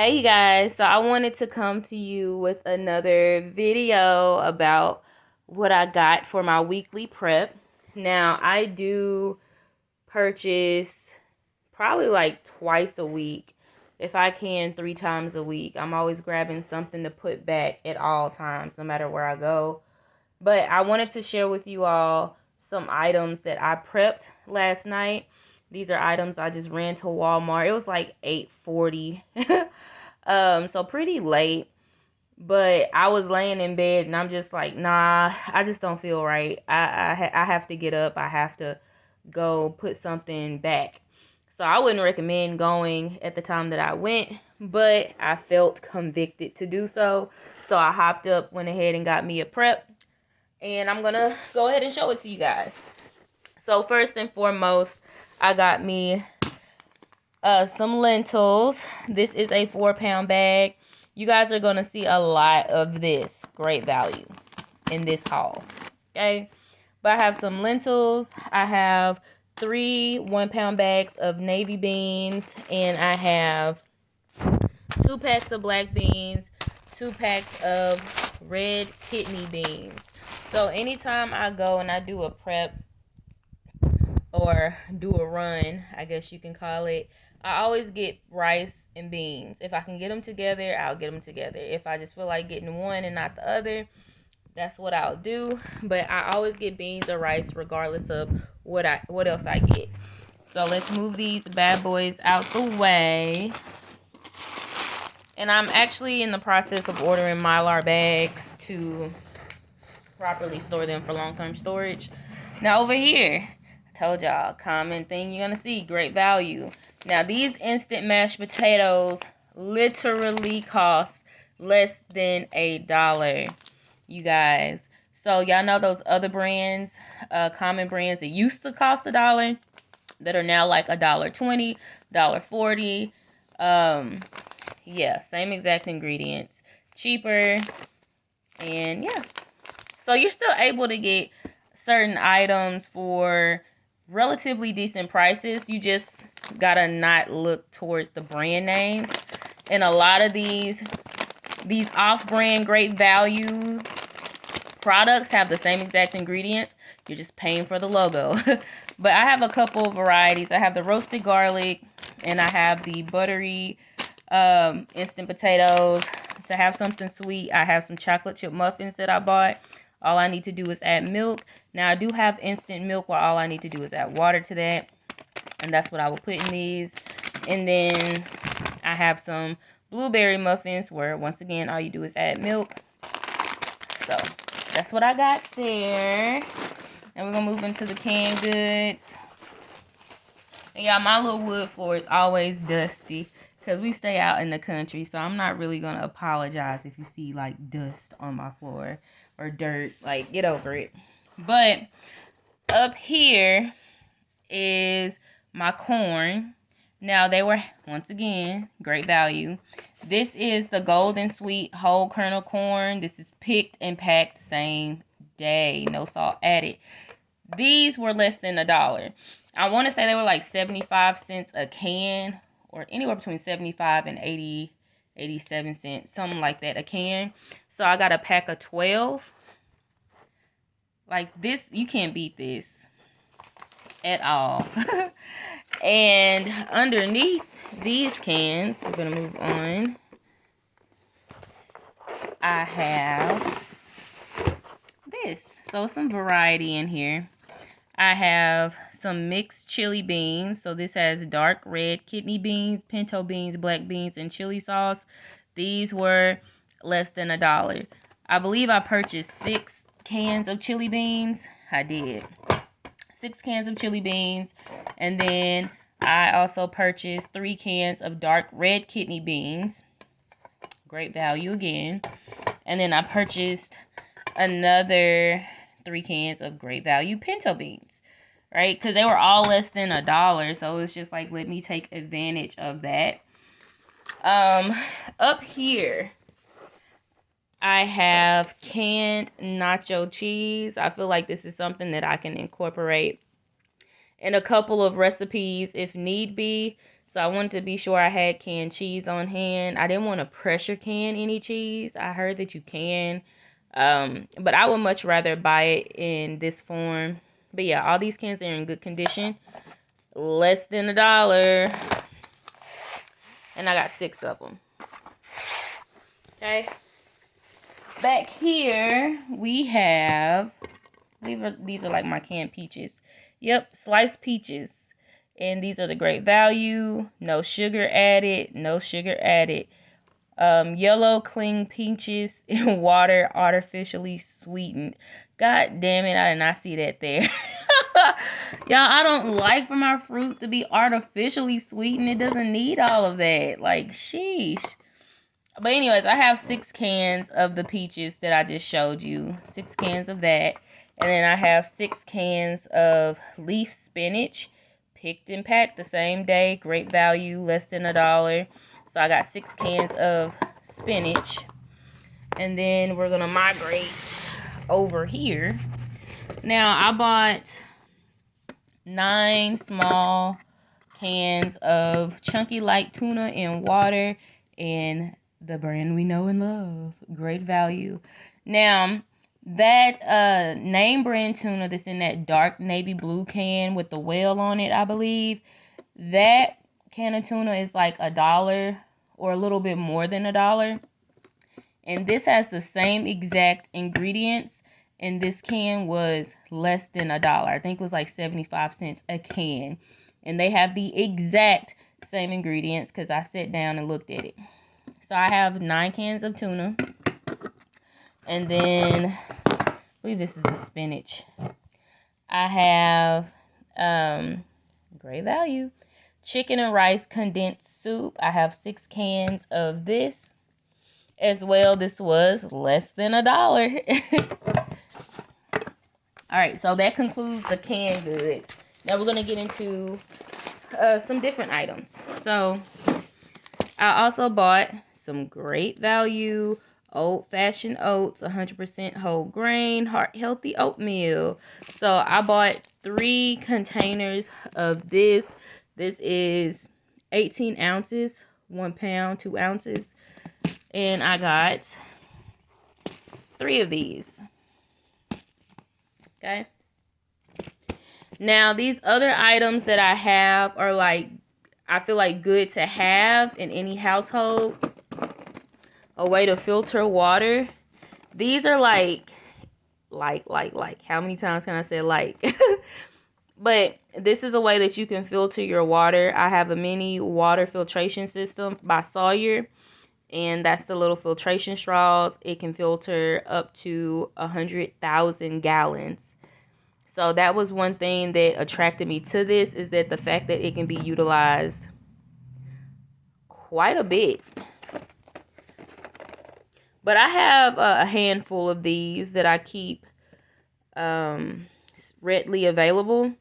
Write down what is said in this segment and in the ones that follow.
Hey you guys, so I wanted to come to you with another video about what I got for my weekly prep. Now, I do purchase probably like twice a week, if I can, 3 times a week. I'm always grabbing something to put back at all times, no matter where I go. But I wanted to share with you all some items that I prepped last night. These are items I just ran to Walmart. It was like 8:40. So pretty late. But I was laying in bed and I'm just like, nah, I just don't feel right. I have to get up. I have to go put something back. So I wouldn't recommend going at the time that I went, but I felt convicted to do so. So I hopped up, went ahead and got me a prep, and I'm gonna go ahead and show it to you guys. So first and foremost, I got me some lentils. This is a 4-pound bag. You guys are gonna see a lot of this great value in this haul. Okay, but I have some lentils. I have 3 1-pound bags of navy beans, and I have 2 packs of black beans, 2 packs of red kidney beans. So anytime I go and I do a prep or do a run, I guess you can call it, I always get rice and beans. If I can get them together, I'll get them together. If I just feel like getting one and not the other, that's what I'll do. But I always get beans or rice regardless of what else I get. So let's move these bad boys out the way. And I'm actually in the process of ordering Mylar bags to properly store them for long-term storage. Now over here, I told y'all, common thing you're gonna see, great value. Now these instant mashed potatoes literally cost less than $1, you guys. So y'all know those other brands, common brands that used to cost $1, that are now like $1.20, $1.40. Yeah, same exact ingredients, cheaper, and yeah. So you're still able to get certain items for relatively decent prices. You just gotta not look towards the brand names. And a lot of these off-brand great value products have the same exact ingredients. You're just paying for the logo. But I have a couple of varieties. I have the roasted garlic, and I have the buttery instant potatoes. To have something sweet, I have some chocolate chip muffins that I bought. All I need to do is add milk. Now I do have instant milk, where all I need to do is add water to that, and that's what I will put in these. And then I have some blueberry muffins, where once again all you do is add milk. So that's what I got there. And we're gonna move into the canned goods. And yeah, my little wood floor is always dusty because we stay out in the country. So I'm not really gonna apologize if you see like dust on my floor or dirt. Like, get over it. But up here is my corn. Now they were, once again, great value. This is the golden sweet whole kernel corn. This is picked and packed same day, no salt added. These were less than $1. I want to say they were like 75 cents a can, or anywhere between 75 and 80, 87 cents, something like that a can. So I got a pack of 12. Like this, you can't beat this at all. And underneath these cans, we're gonna move on, I have this. So some variety in here. I have some mixed chili beans. So this has dark red kidney beans, pinto beans, black beans, and chili sauce. These were less than $1. I believe I purchased 6 cans of chili beans. I did. 6 cans of chili beans. And then I also purchased 3 cans of dark red kidney beans. Great value again. And then I purchased another 3 cans of great value pinto beans, right? Because they were all less than $1. So it's just like, let me take advantage of that. Up here, I have canned nacho cheese. I feel like this is something that I can incorporate in a couple of recipes if need be. So I wanted to be sure I had canned cheese on hand. I didn't want to pressure can any cheese. I heard that you can. But I would much rather buy it in this form. But yeah, all these cans are in good condition. Less than $1. And I got 6 of them. Okay. Back here, we have, these are like my canned peaches. Yep, sliced peaches. And these are the Great Value. No sugar added. No sugar added. Yellow cling peaches in water, artificially sweetened. God damn it, I did not see that there. Y'all, I don't like for my fruit to be artificially sweetened. It doesn't need all of that. Like, sheesh. But anyways, I have 6 cans of the peaches that I just showed you. 6 cans of that. And then I have 6 cans of leaf spinach. Picked and packed the same day. Great Value, less than $1. So I got 6 cans of spinach. And then we're going to migrate over here. Now, I bought 9 small cans of Chunky Light tuna in water. And the brand we know and love, Great Value. Now, that name brand tuna that's in that dark navy blue can with the whale on it, I believe, that can of tuna is like $1 or a little bit more than $1. And this has the same exact ingredients. And this can was less than $1. I think it was like 75 cents a can. And they have the exact same ingredients because I sat down and looked at it. So I have 9 cans of tuna. And then, I believe this is the spinach. I have Great Value. Chicken and rice condensed soup. I have 6 cans of this as well. This was less than $1. All right, so that concludes the canned goods. Now we're going to get into some different items. So I also bought some Great Value old-fashioned oats, 100% whole grain, heart-healthy oatmeal. So I bought 3 containers of this. This is 18 ounces, 1 pound, 2 ounces. And I got 3 of these. Okay. Now, these other items that I have are like, I feel like good to have in any household. A way to filter water. These are like, how many times can I say like? But this is a way that you can filter your water. I have a mini water filtration system by Sawyer. And that's the little filtration straws. It can filter up to 100,000 gallons. So that was one thing that attracted me to this, is that the fact that it can be utilized quite a bit. But I have a handful of these that I keep readily available.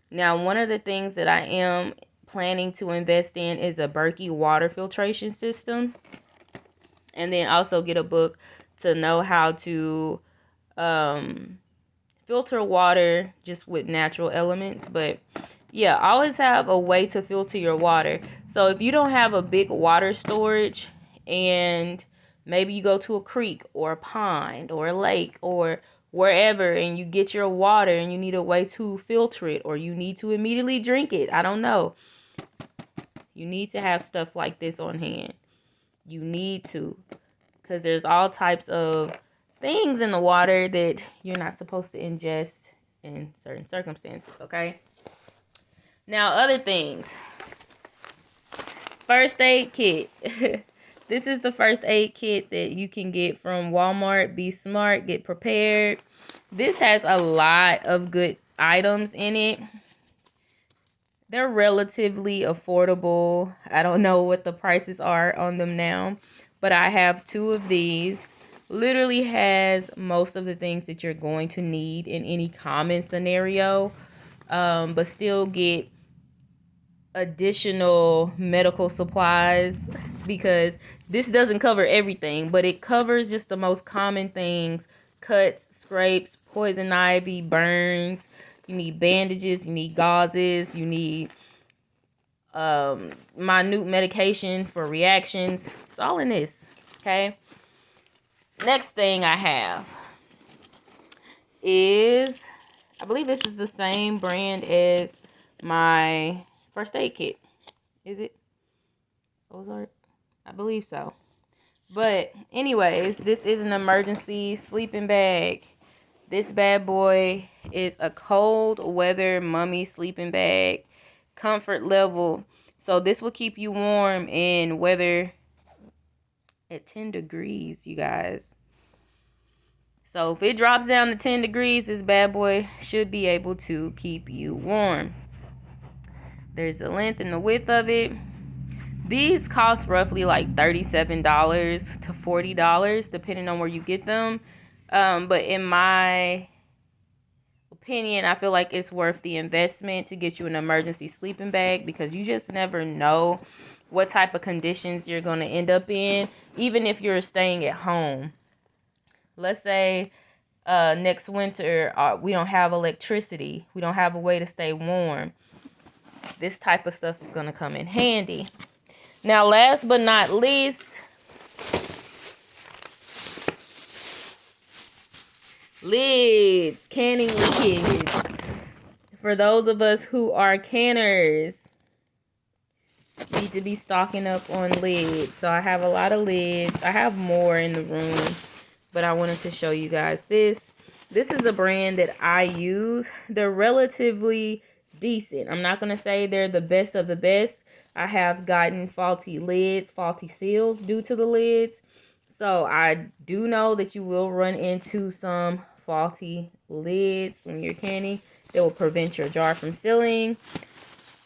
Now, one of the things that I am planning to invest in is a Berkey water filtration system. And then also get a book to know how to filter water just with natural elements. But yeah, always have a way to filter your water. So if you don't have a big water storage, and maybe you go to a creek or a pond or a lake or wherever, and you get your water and you need a way to filter it, or you need to immediately drink it, I don't know. You need to have stuff like this on hand. You need to, because there's all types of things in the water that you're not supposed to ingest in certain circumstances, okay? Now, other things. First aid kit. This is the first aid kit that you can get from Walmart. Be smart, get prepared. This has a lot of good items in it. They're relatively affordable. I don't know what the prices are on them now, but I have 2 of these. Literally has most of the things that you're going to need in any common scenario, but still get additional medical supplies, because this doesn't cover everything, but it covers just the most common things: cuts, scrapes, poison ivy, burns. You need bandages, you need gauzes, you need minute medication for reactions. It's all in this, okay? Next thing I have is, I believe this is the same brand as my first aid kit. Is it? Ozark? I believe so. But anyways, this is an emergency sleeping bag. This bad boy is a cold weather mummy sleeping bag, comfort level. So this will keep you warm in weather at 10 degrees, you guys. So if it drops down to 10 degrees, this bad boy should be able to keep you warm. There's the length and the width of it. These cost roughly like $37 to $40, depending on where you get them. But in my opinion, I feel like it's worth the investment to get you an emergency sleeping bag, because you just never know what type of conditions you're going to end up in, even if you're staying at home. Let's say next winter we don't have electricity. We don't have a way to stay warm. This type of stuff is going to come in handy. Now, last but not least, lids, canning lids. For those of us who are canners, need to be stocking up on lids. So I have a lot of lids. I have more in the room, but I wanted to show you guys this. This is a brand that I use. They're relatively decent. I'm not going to say they're the best of the best. I have gotten faulty lids, faulty seals due to the lids. So I do know that you will run into some faulty lids when you're canning. That will prevent your jar from sealing.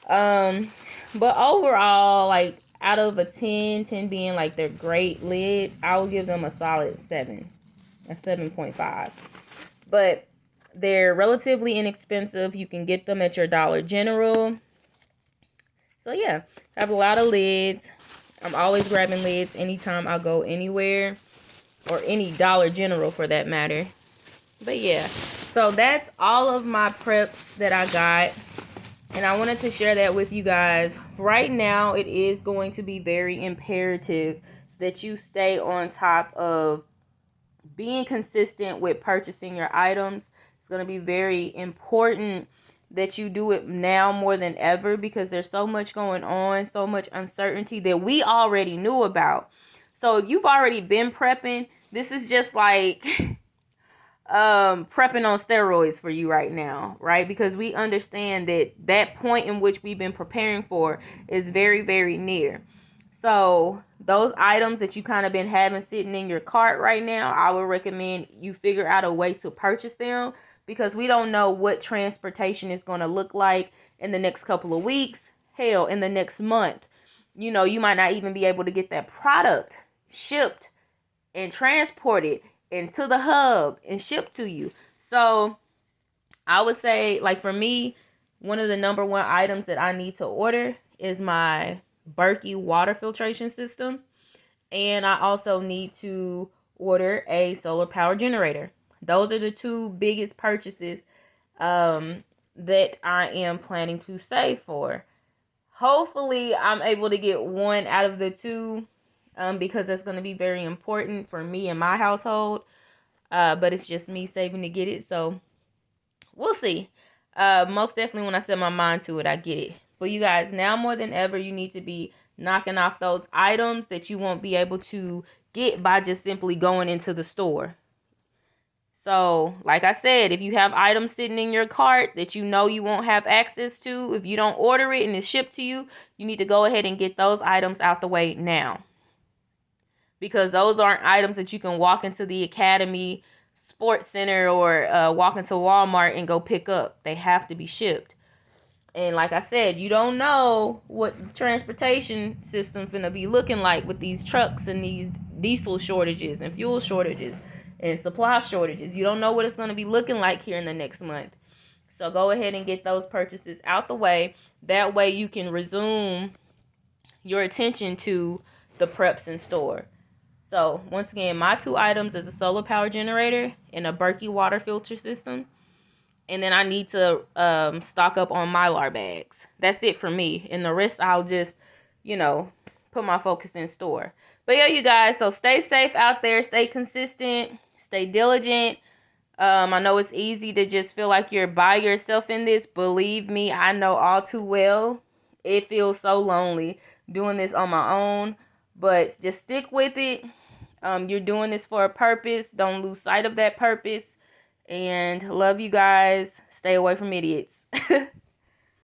But overall, like out of a 10 being like they're great lids, I will give them a solid 7, a 7.5. But they're relatively inexpensive. You can get them at your Dollar General. So yeah, I have a lot of lids. I'm always grabbing lids anytime I go anywhere, or any Dollar General for that matter. But yeah, so that's all of my preps that I got. And I wanted to share that with you guys. Right now, it is going to be very imperative that you stay on top of being consistent with purchasing your items. It's going to be very important that you do it now more than ever, because there's so much going on, so much uncertainty that we already knew about. So if you've already been prepping, this is just like prepping on steroids for you right now, right? Because we understand that that point in which we've been preparing for is very, very near. So those items that you kind of been having sitting in your cart right now, I would recommend you figure out a way to purchase them, because we don't know what transportation is going to look like in the next couple of weeks. Hell, in the next month. You know, you might not even be able to get that product shipped and transported into the hub and shipped to you. So I would say, like for me, one of the number one items that I need to order is my Berkey water filtration system. And I also need to order a solar power generator. Those are the two biggest purchases that I am planning to save for. Hopefully, I'm able to get one out of the two, because that's going to be very important for me and my household. But it's just me saving to get it, so we'll see. Most definitely, when I set my mind to it, I get it. But you guys, now more than ever, you need to be knocking off those items that you won't be able to get by just simply going into the store. So, like I said, if you have items sitting in your cart that you know you won't have access to, if you don't order it and it's shipped to you, you need to go ahead and get those items out the way now. Because those aren't items that you can walk into the Academy Sports Center or walk into Walmart and go pick up. They have to be shipped. And like I said, you don't know what transportation system's gonna be looking like with these trucks and these diesel shortages and fuel shortages and supply shortages. You don't know what it's gonna be looking like here in the next month. So go ahead and get those purchases out the way. That way you can resume your attention to the preps in store. So once again, my two items is a solar power generator and a Berkey water filter system. And then I need to stock up on Mylar bags. That's it for me. And the rest I'll just, put my focus in store. But yeah, you guys, so stay safe out there. Stay consistent. Stay diligent. I know it's easy to just feel like you're by yourself in this. Believe me, I know all too well. It feels so lonely doing this on my own. But just stick with it. You're doing this for a purpose. Don't lose sight of that purpose. And love you guys. Stay away from idiots.